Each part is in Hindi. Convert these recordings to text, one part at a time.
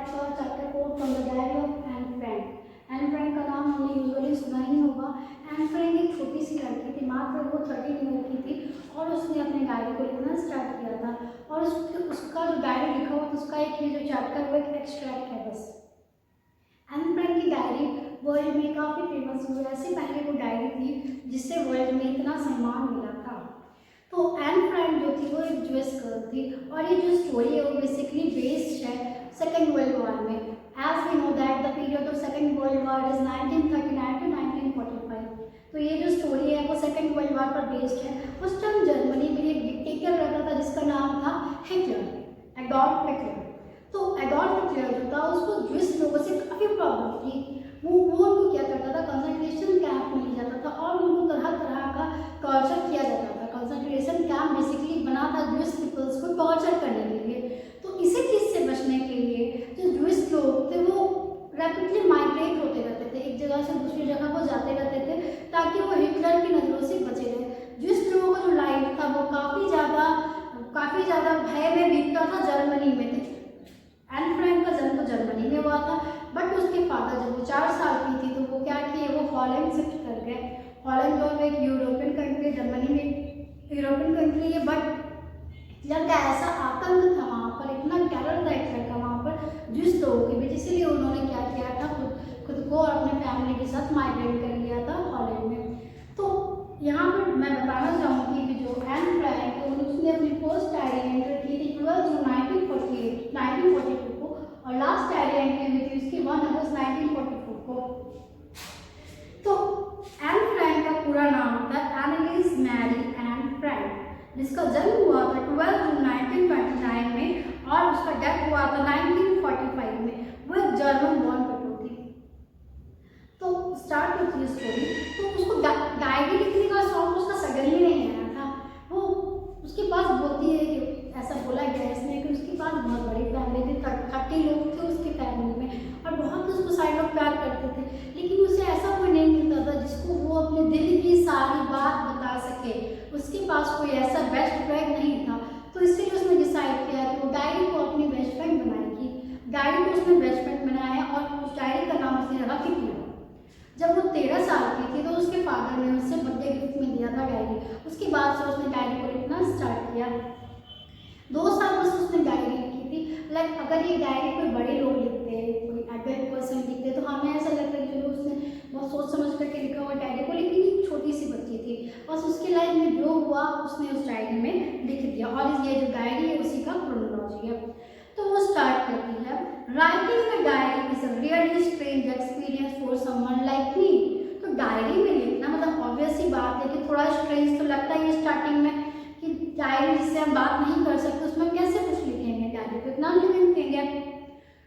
Chapter 4 from the diary of Anne Frank. Anne Frank का नाम हमने यूजुअली सुना ही होगा। एन फ्रैंक एक छोटी सी लड़की थी, मात्र वो 13 ईयर की थी और उसने अपने डायरी को लिखना स्टार्ट किया था। और उसका जो डायरी लिखा हुआ था उसका एक ये जो चैप्टर वो एक एक्सट्रैक्ट है बस। एन फ्रैंक की डायरी वर्ल्ड में काफ़ी फेमस हुई। ऐसे पहले वो डायरी थी जिससे वर्ल्ड में इतना सम्मान मिला था। तो एन फ्रैंक जो थी वो एक ज्यूइश गर्ल थी और ये जो स्टोरी है वो बेसिकली बेस्ड है सेकेंड वर्ल्ड वॉर में। As we know that the period of second world war is 1939 to 1945। तो ये जो स्टोरी है वो सेकेंड वर्ल्ड वॉर पर बेस्ड है। उस टाइम जर्मनी में एक डिक्टेटर रहता था जिसका नाम था हिटलर, एडोल्फ हिटलर। तो एडोल्फ हिटलर जो था उसको ज्यूइश लोगों से काफ़ी प्रॉब्लम थी। वो उनको क्या करता था, कंसंट्रेशन कैंप में ले जाता था और उनको तरह तरह का टॉर्चर किया जाता था। कंसंट्रेशन कैंप बेसिकली बना था ज्यूइश पीपल्स को टॉर्चर करने के लिए। तो इसी चीज़ से बचने के लिए जो ज्यूइश लोग थे वो रैपिडली माइग्रेट होते रहते थे, एक जगह से दूसरी जगह को जाते रहते थे ताकि वो हिटलर की नज़रों से बचे रहे। ज्यूइश लोगों का जो लाइफ था वो काफ़ी ज़्यादा भय में बीतता था जर्मनी में। एन फ्रैंक का जन्म तो जर्मनी में हुआ था, बट उसके फादर जब वो 4 साल की थी तो वो क्या किए, वो हॉलैंड शिफ्ट कर गए। हॉलैंड जो है एक यूरोपियन कंट्री, जर्मनी में यूरोपियन कंट्री है, बट हिटलर का ऐसा आतंक था वहाँ पर, इतना टेरर था हिटलर का वहाँ पर जिस लोगों के बीच, इसीलिए उन्होंने क्या किया था, खुद को और अपने फैमिली के साथ माइग्रेट कर लिया था हॉलैंड में। तो यहाँ पर मैं बताना चाहूँगी कि जो एन फ्रैंक है उसने अपनी फर्स्ट डायरी एंटर की थी 12 जून 1942 को और लास्ट डायरी एंट्री हुई थी उसकी 1 अगस्त 1944 को। तो एन फ्रैंक का पूरा नाम था एनालिस मैरी एन फ्रैंक, जिसका जन्म हुआ था 12 जून 1929 में और उसका डेथ हुआ था 1945 में। वो एक जर्मन बॉर्न पटो थी। तो स्टार्ट होती है स्टोरी। तो उसको डायरी लिखने का शौक उसका सडनली नहीं आया था। वो उसके पास बोलती है कि ऐसा बोला गया है इसमें कि उसके पास बहुत बड़ी फैमिली थी, 30 लोग थे उसकी फैमिली में और बहुत उसको सारे लोग प्यार करते थे, लेकिन उसे ऐसा कोई नहीं मिलता था जिसको वो अपने दिल की सारी बात बता सके। उसके पास कोई ऐसा बेस्ट फ्रेंड नहीं था। तो इसलिए उसने डिसाइड किया कि वो डायरी को अपनी बेस्ट फ्रेंड बनाएगी। डायरी को उसने बेस्ट फ्रेंड बनाया और उस डायरी का नाम उसने रखा किटू। जब वो 13 साल की थी तो उसके फादर ने उससे बर्थडे गिफ्ट में दिया था डायरी। उसके बाद से उसने डायरी को लिखना स्टार्ट किया। 2 साल बस उसने डायरी लिखी थी। लाइक अगर ये डायरी कोई बड़े लोग लिखते, कोई एडल्ट पर्सन लिखते तो हमें ऐसा लगता है कि चलो उसने बहुत सोच समझ करके लिखा हुआ डायरी को, लेकिन एक छोटी सी बच्ची थी, बस उसके लाइफ में जो हुआ उसने उस डायरी में लिख दिया और ये जो डायरी है उसी का क्रोनोलॉजी है। तो वो स्टार्ट करती है, writing a diary is a really strange experience for someone like me. तो डायरी में लिखना मतलब ऑब्वियस सी बात है कि थोड़ा स्ट्रेंज तो लगता ही है स्टार्टिंग में कि डायरी जिससे हम बात नहीं कर सकते उसमें कैसे कुछ लिखेंगे, डायरी पे इतना नहीं लिखेंगे।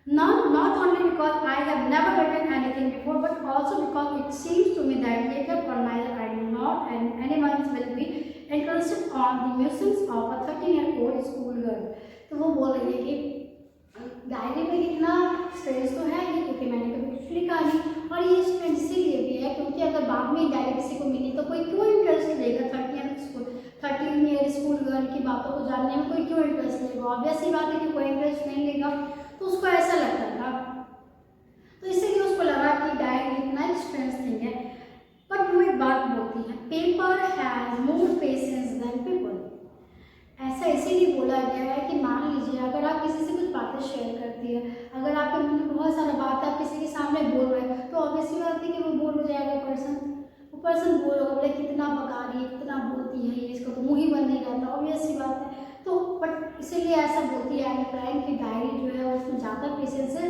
Not only because I have never written anything before, but also because it seems to me that later on neither I do not and anyone will be interested on the musings of a 13-year-old school girl। तो वो बोल रही है कि डायरी में लिखना स्ट्रेस तो है ही क्योंकि मैंने कभी कुछ लिखा नहीं, और ये स्ट्रेस इसीलिए भी है क्योंकि अगर बाद में डायरी किसी को मिली तो कोई क्यों इंटरेस्ट लेगा 13 ईयर स्कूल गर्ल की बातों को जानने में कोई क्यों इंटरेस्ट लेगा। ऑब्वियस ही बात है कि कोई इंटरेस्ट नहीं लेगा। तो उसको ऐसा लगता था, तो इसीलिए उसको लगा कि डायरी लिखना एक स्ट्रेंथ थिंग है। बट वो एक बात बोलती है, paper has more patience than people. ऐसा इसीलिए बोला गया है कि मान लीजिए अगर आप किसी से कुछ बातें शेयर करती है, अगर आपके मन में बहुत सारा बात है आप किसी के सामने बोल रहे हैं तो ऑब्वियसली बात है कि वो बोर हो जाएगा वो पर्सन बोल रहा बोले कितना बका रही है, कितना बोलती है, इसका तो मुँह ही बंद नहीं रहता, ऑब्वियस सी बात है। तो बट इसीलिए ऐसा बोलती है एन फ्रैंक की डायरी जो है उसमें ज़्यादा पेशेंस है,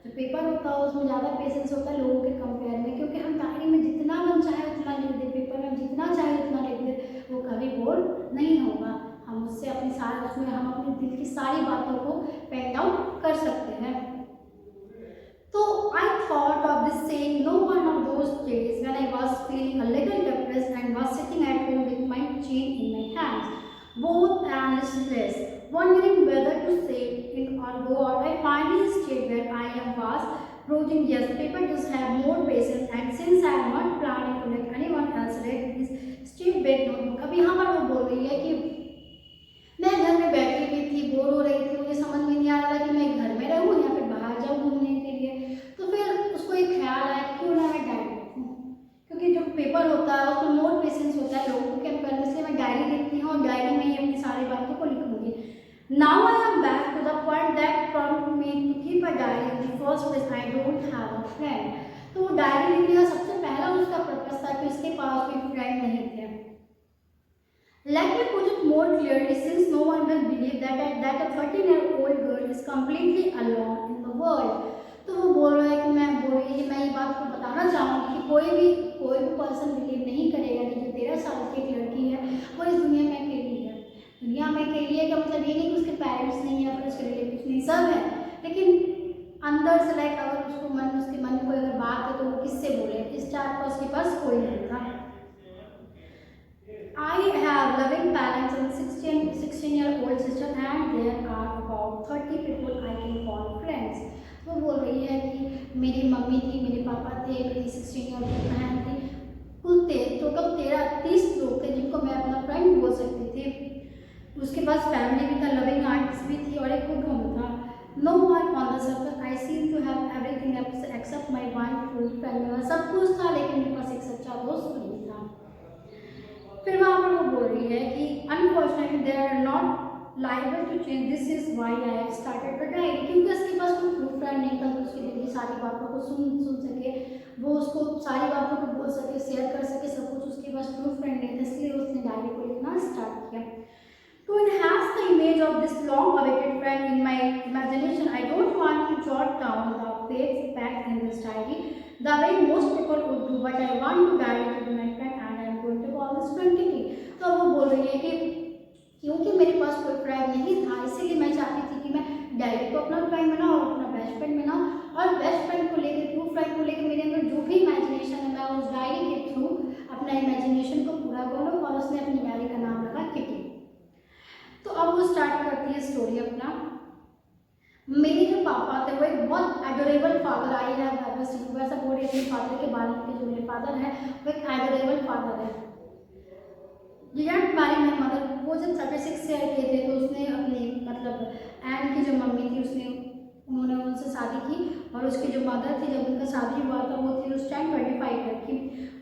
जो पेपर होता है उसमें ज़्यादा पेशेंस होता है लोगों के कंपेयर में, क्योंकि हम डायरी में जितना मन चाहे उतना लिख दे, पेपर में जितना चाहे उतना लिख दे, वो कभी बोर नहीं होगा। हम उससे उसमें हम अपने दिल की सारी बातों को पेन डाउन कर सकते हैं। तो I thought of this saying no one of those days when I was feeling a little depressed and was sitting at home with my chain in my hands, both and listless, wondering whether to stay in or go out. I finally stayed where I was, wrote yes, paper does have more patience, and since I am not planning to let anyone else read this stay big notebook। अब यहाँ पर वो बोल रही है कि मैं घर में बैठी हुई थी, बोर हो रही थी, मुझे समझ में नहीं आ रहा था कि मैं घर में रहूँ या फिर बाहर जाऊँ। उसका पर्पस था कि उसके पास कोई फ्रेंड नहीं थे। Let me put it more clearly, since no one will believe that a 13-year-old girl is completely alone in the world. तो वो बोल रहा है कि मैं ये बात को बताना चाहूँगी कि कोई भी पर्सन बिलीव नहीं करेगा कि जो 13 साल की एक लड़की है वो इस दुनिया में अकेली है। दुनिया में अकेली है का मतलब ये नहीं कि उसके पेरेंट्स नहीं है, फिर उसके रिलेटिव्स नहीं, सब है, लेकिन अंदर से लाइक अगर उसके मन में कोई अगर बात है तो वो किससे बोले, इस टाइप का उसके पास कोई नहीं था। I have loving parents and 16-year-old sister, and there are about 30 people I can call friends. वो बोल रही है कि मेरी मम्मी थी, मेरे पापा थे, मेरी 16-year-old बहन थी, कुल 30 लोग थे जिनको मैं अपना फ्रेंड बोल सकती थी। उसके पास फैमिली भी था, लविंग आंट्स भी थी और एक गुड होम था। No one on the surface I seem to have everything except my one true friend। सब कुछ था लेकिन मेरे पास एक सच्चा दोस्त नहीं था। फिर वहाँ पर वो बोल रही है कि unfortunately they are not liable to change, this is why I have started the diary. क्योंकि उसके पास कोई ट्रू फ्रेंड नहीं था तो उसके दिल की सारी बातों को सुन सके, वो उसको सारी बातों को बोल सके, शेयर कर सके, सब कुछ उसके पास ट्रू फ्रेंड नहीं था, इसलिए उसने डायरी को लिखना स्टार्ट किया। To enhance the image of this long-awaited friend in my imagination, I don't want to jot down the facts in this diary the way most people would do, but I want to diary to be my friend and I am going to call this friend Kitty। तो वो बोल रही है कि क्योंकि मेरे पास कोई फ्रेंड नहीं था इसीलिए मैं चाहती थी कि मैं डायरी को अपना फ्रेंड बनाऊँ और अपना बेस्ट फ्रेंड बनाऊँ, और बेस्ट फ्रेंड को लेकर, ट्रू फ्रेंड को लेकर मेरे अंदर जो भी इमेजिनेशन है मैं उस डायरी के थ्रू अपना इमेजिनेशन को पूरा करूँ। और उसने अपनी डायरी का नाम रखा किटी। तो अब वो स्टार्ट करती है स्टोरी अपना। मेरे जो पापा थे वो एक बहुत एडोरेबल फादर, आई है वैसा बोल रही अपने फादर के बारे में, जो मेरे फादर है वो एक एडोरेबल फादर है। Didn't marry my mother. वो जब 36 ईयर के थे तो उसने अपनी मतलब एंड की जो मम्मी थी उन्होंने उनसे शादी की, और उसकी जो मदर थी जब उनका शादी हुआ था वो थी उस टाइम 25 ईयर की।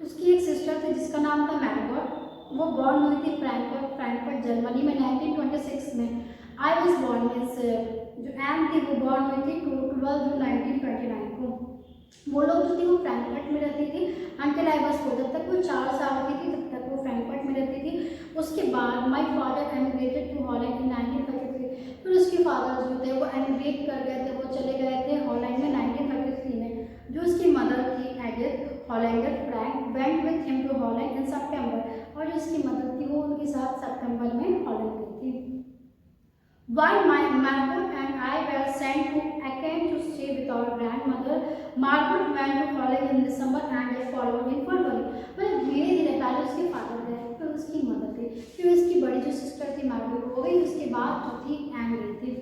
उसकी एक सिस्टर थी जिसका नाम था मैरीगॉट। वो बॉर्न हुई थी फ्रैंकफर्ट जर्मनी में 1926 में। आई वॉज बॉर्न मीन्स जो एम थी वो बॉर्न हुई थी 12 जून 1929 को। वो लोग जो थी वो फ्रैंकफर्ट में रहती थी अंटिल आई वॉज 4। जब तक वो 4 साल की थी तब तक वो फ्रैंकफर्ट में रहती थी। उसके बाद माई फादर एमिग्रेटेड टू हॉलैंड इन 1933। फिर उसके फादर जो थे वो एमिग्रेट कर गए थे, वो चले गए थे हॉलैंड में 1933 में। जो उसकी मदर थी Edith Hollander Frank went with him to Holland in सितंबर, और जो उसकी मदर थी वो उनके साथ सितंबर में हॉलैंड गई थी। While Margaret and I were sent to Aken to stay with our grandmother, Margaret went to Holland in December and I followed in February। मतलब धीरे धीरे पहले उसके फादर गए, फिर उसकी मदर गई, फिर उसकी बड़ी जो सिस्टर थी मार्गरेट हो गई, उसके बाद जो थी एन गई थी।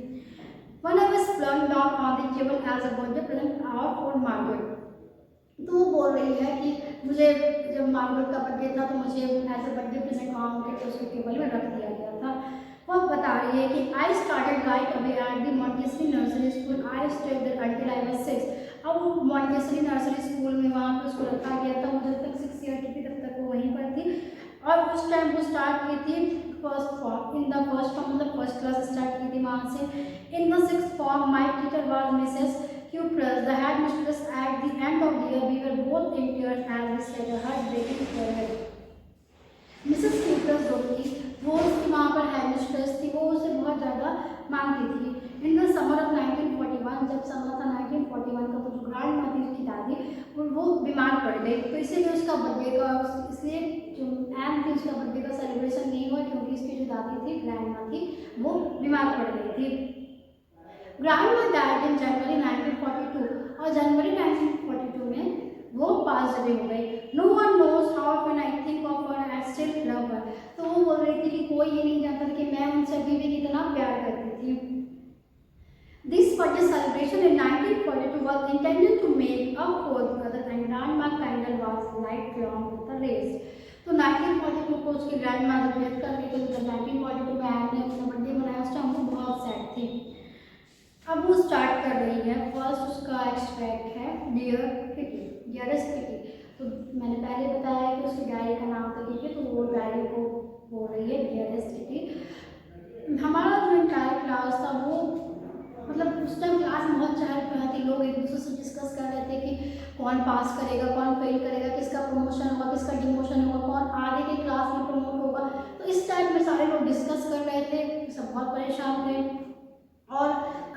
When I was plunked down on the table as a birthday present out for Margaret। तो वो बोल रही है कि मुझे जब मार्गरेट का बर्थडे था तो मुझे as a birthday present on करके उसके टेबल में रख दिया गया था। वो बता रही है कि I started right away at the Montessori nursery school, I stayed there until I was 6। अब मॉन्टेसरी नर्सरी स्कूल में वहाँ पर उसको रखा गया था, वो जब तक 6 ईयर की थी तब तक वो वहीं पर थी। और उस टाइम वो स्टार्ट की थी first form, in the first form मतलब फर्स्ट क्लास स्टार्ट की थी वहाँ से। In the 6th form my teacher was Mrs Cupras, the headmistress। At the end of the year, we were both in tears as we said a heartbreaking farewell। Mrs cuprous जो थी वो उसकी वहाँ पर हेडमिस्ट्रेस थी, वो उसे बहुत ज़्यादा मानती थी। इन द समर ऑफ 1941, जब समर था 1941 का, तो जो ग्रैंड माँ थी उसकी दादी वो बीमार पड़ गई, तो इसीलिए उसका बर्थडे का इसलिए जो एम थी उसका बर्थडे का सेलिब्रेशन नहीं हुआ, क्योंकि उसकी जो दादी थी ग्रैंड माँ थी वो बीमार पड़ गई थी। ग्रैंडमा डाइड इन जनवरी 1942, और जनवरी 1942 में वो पास अवे हो गई। No one knows how when I think of her I still love her. तो वो बोल रही थी कि कोई ये नहीं जानता कि मैं उनसे अभी भी कितना प्यार करती थी। This birthday celebration in 1942 was intended to make up for the other, and grandma Kendall was lifelong with the race। तो 1942 को उसकी ग्रैंडमा जब डेथ कर गई, तो जब 1942 में एम ने अपना बर्थडे मनाया उस टाइम वो बहुत सैड थी। अब वो स्टार्ट कर रही है। फर्स्ट उसका एक्सट्रैक्ट है डियर किटी, डियरेस्ट किटी। तो मैंने पहले बताया कि उसकी डायरी का नाम था किटी, तो वो डायरी को बोल रही है डियरेस्ट किटी। हमारा जो इंटायर क्लास था वो मतलब उस टाइम क्लास में बहुत चहल पहल थी, लोग एक दूसरे से डिस्कस कर रहे थे कि कौन पास करेगा, कौन फेल करेगा, किसका प्रमोशन होगा, किसका डिमोशन होगा, कौन आगे के क्लास में प्रमोट होगा। तो इस टाइप में सारे लोग डिस्कस कर रहे थे, सब बहुत परेशान थे और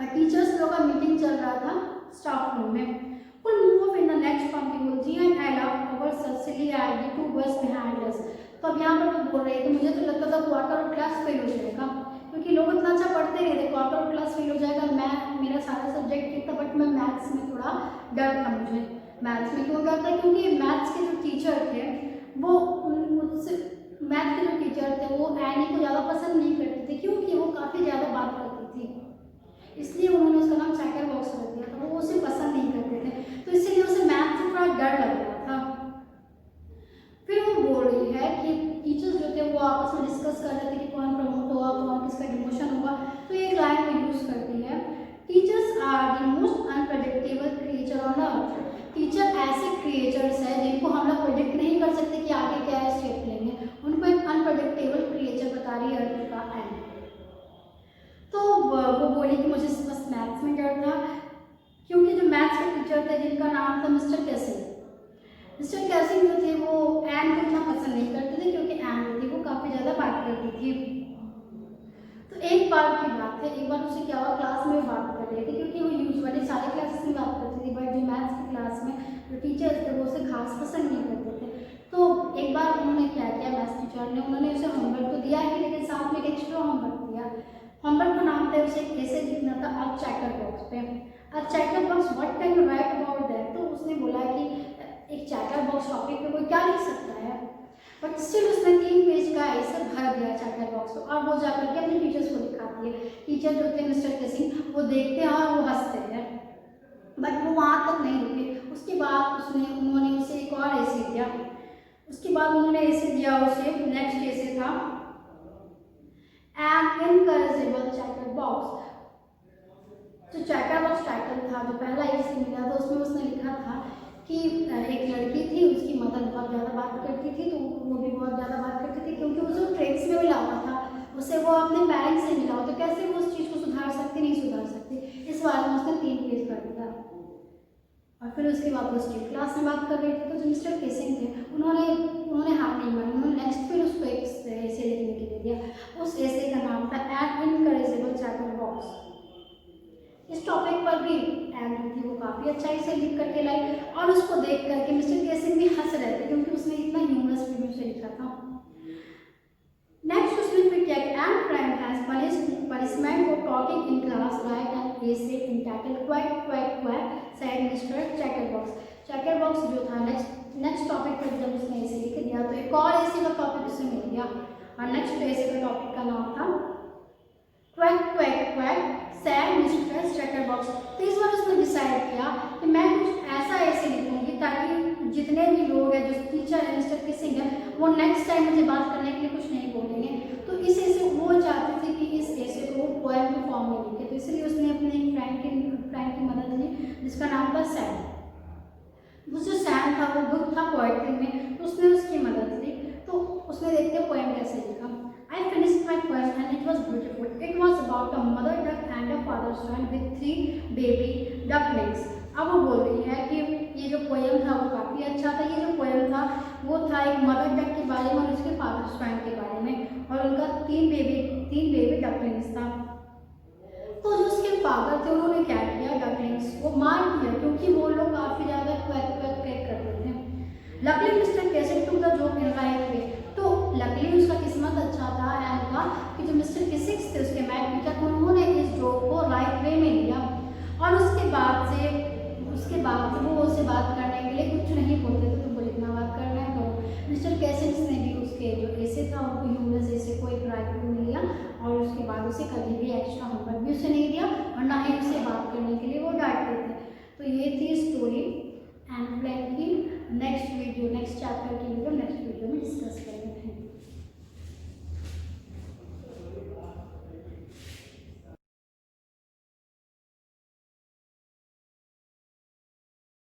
टीचर्स लोग का मीटिंग चल रहा था स्टाफ रूम में। We'll move on in the next one. We will G and I love our Cecilia and the two boys behind us. तो अब यहाँ पर वो बोल रहे थे, मुझे तो लगता था क्वार्टर और क्लास फेल हो जाएगा, क्योंकि लोग इतना अच्छा पढ़ते नहीं थे, क्वार्टर और क्लास फेल हो जाएगा। मैं मेरा सारा सब्जेक्ट ठीक था, बट मैं मैथ्स में थोड़ा डर था। मुझे मैथ्स में क्यों डर था, क्योंकि मैथ्स के जो टीचर थे वो मुझसे मैथ के जो टीचर थे वो एनी को ज़्यादा पसंद नहीं करते थे, क्योंकि वो काफ़ी ज़्यादा बात करती थी, इसलिए उन्होंने उसका नाम चैटर बॉक्स रख दिया था। वो उसे पसंद नहीं करते थे, तो इसीलिए उसे मैथ से थोड़ा डर लग रहा था। फिर वो बोल रही है कि टीचर्स जो थे वो आपस में डिस्कस कर रहे थे कि कौन प्रमोट होगा, कौन किसका डिमोशन होगा। तो ये लाइन में यूज करती है, teachers are the most unpredictable creature on earth. Teacher ऐसे क्रिएचर्स हैं जिनको हम लोग प्रेडिक्ट नहीं कर सकते कि आगे क्या स्टेप लेंगे। उनको एक अनप्रेडिक्टेबल क्रिएचर बता रही है अर्थ का एंड। तो वो बोली कि मुझे बस मैथ्स में डर था, क्योंकि जो मैथ्स के टीचर थे जिनका नाम था मिस्टर कैसिंग, मिस्टर कैसिंग जो थे वो एन को इतना पसंद नहीं करते थे, क्योंकि एन जो थी वो काफ़ी ज़्यादा बात करती थी। तो एक बार की बात है, एक बार उसे क्या हुआ, क्लास में बात कर रही थी, क्योंकि वो यूजुअली सारे क्लासेस में बात करती थी, बट जो मैथ्स की क्लास में जो टीचर्स थे वो उसे खास पसंद नहीं करते थे। तो एक बार उन्होंने क्या किया, मैथ्स टीचर ने, उन्होंने उसे होमवर्क तो दिया ही, लेकिन साथ में एक एक्स्ट्रा होमवर्क दिया। होमवर्क का नाम था उसे कैसे लिखना था अ चैटर बॉक्स पे। A chatter box what can you write about that. तो उसने बोला कि एक चैटर बॉक्स टॉपिक पे कोई क्या लिख सकता है, बट स्टिल उसने 3 पेज का ऐसे भर दिया चैटर बॉक्स को, और वो जाकर के अपने टीचर्स को दिखाती है। टीचर जो थे मिस्टर कैसिंग वो देखते हैं और वो हंसते हैं, बट वो वहाँ तक नहीं रुके। उसके बाद उन्होंने उसे एक और ऐसे दिया। उसके बाद उन्होंने ऐसे दिया उसे, नेक्स्ट ऐसे था एन इनकरेजेबल चैटर बॉक्स। जो चैटर बॉक्स टाइटल था, जो पहला ऐसे मिला था, उसमें उसने लिखा था कि एक लड़की थी, उसकी मदर बहुत ज़्यादा बात करती थी, तो वो भी बहुत ज़्यादा बात करती थी, क्योंकि उसे ट्रेड्स में मिला हुआ था, उसे वो अपने पेरेंट्स से मिला हुआ, तो कैसे वो उस चीज़ को सुधार सकती, नहीं सुधार सकती। इस बारे में उसने 3 पेज कर दिया। और फिर उसके बाद वो स्टेट क्लास में बात कर रहे थे, तो जो मिस्टर केसिंग थे उन्होंने हार नहीं मानी। उन्होंने नेक्स्ट फिर उसको एक ऐसे लिखने के लिए दिया। उस ऐसे का नाम था एन इनकरेजेबल चैटर बॉक्स। इस टॉपिक पर भी एन थी वो काफ़ी अच्छा इसे लिख करके लाई, और उसको देख करके मिस्टर केसिंग भी हंस रहे थे, क्योंकि उसने इतना ह्यूमरस वीडियो से लिखा था। नेक्स्ट उसने फिर क्या किया, Anne Frank has punishment for talking in class, write an essay entitled quack quack quack said Mr. Chatterbox। Chatterbox जो था नेक्स्ट टॉपिक पर जब उसने ऐसे लिख दिया, तो एक और ऐसे का टॉपिक उसे मिल गया, और नेक्स्ट ऐसे का टॉपिक का नाम था quack quack quack sad mister chatterbox. तो इस बार उसने डिसाइड किया कि मैं कुछ ऐसा ऐसे लिखूंगी ताकि जितने भी लोग हैं, जो टीचर है मिस्टर केसिंग है, वो नेक्स्ट टाइम मुझे बात करने के लिए कुछ नहीं बोलेंगे। तो इस ऐसे वो चाहते थे कि इस ऐसे को पोएम के फॉर्म में लिखे, तो इसलिए उसने अपने फ्रेंड की मदद ली, जिसका नाम था सैम। वो जो सैम था वो बुक था पोएट्री में, तो उसने उसकी मदद ली। तो उसने देखते पोएम कैसे लिखा। I finished my poem and it was beautiful. It was about a mother duck and a father swan with 3 baby ducklings. अब वो बोल रही है कि ये जो पोएम था वो काफ़ी अच्छा था। ये जो पोएम था वो था एक मदर डक के बारे में और उसके फादर स्वैन के बारे में, और उनका 3 बेबी डकलिंग्स था। तो जो उसके फादर थे उन्होंने क्या किया, डकलिंग्स को मार दिया, क्योंकि वो लोग काफ़ी ज़्यादा क्वैक क्वैक क्वैक करते थे। लकली मिस्टर कैसे to the joke in right way. तो लकली उसका किस्मत अच्छा था एंड का कि जो मिस्टर केसिंग थे उसके मैथ टीचर, उन्होंने इस जोक को राइट वे में लिया, और उसके बाद से वो उससे बात करने के लिए कुछ नहीं बोलते थे, तो वो लिखना बात करना है। तो मिस्टर केसिंग ने भी उसके जो ऐसे था उनको ह्यूमरस ऐसे को एक राइट वे में लिया, और उसके बाद उसे कभी भी एक्स्ट्रा होमवर्क भी उसे नहीं दिया, और ना ही उसे बात करने के लिए वो डांटते थे। तो ये थी स्टोरी एंड प्लान की। नेक्स्ट वीडियो नेक्स्ट चैप्टर की